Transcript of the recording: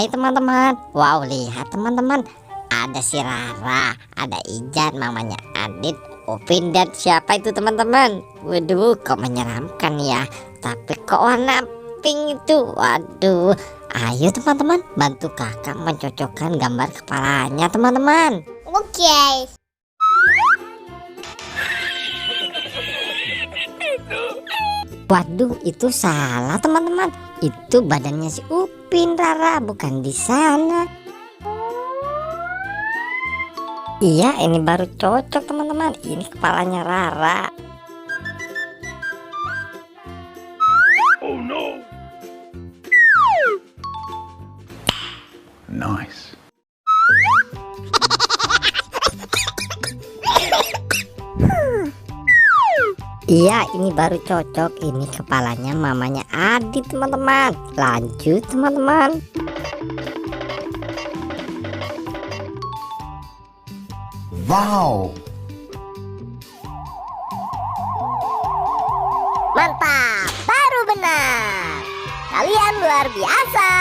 Hai teman-teman. Wow, lihat teman-teman, ada si Rara, ada Ijan, mamanya Adit, Upin, dan siapa itu teman-teman? Waduh, kok menyeramkan ya. Tapi kok warna pink itu? Waduh. Ayo teman-teman, bantu kakak mencocokkan gambar kepalanya teman-teman. Oke. Waduh, itu salah teman-teman. Itu badannya si Upin, Rara, bukan di sana. Iya, ini baru cocok teman-teman. Ini kepalanya Rara. Oh no. Nice. Iya, ini baru cocok. Ini kepalanya mamanya Adit teman-teman. Lanjut teman-teman. Wow. Mantap, baru benar. Kalian luar biasa.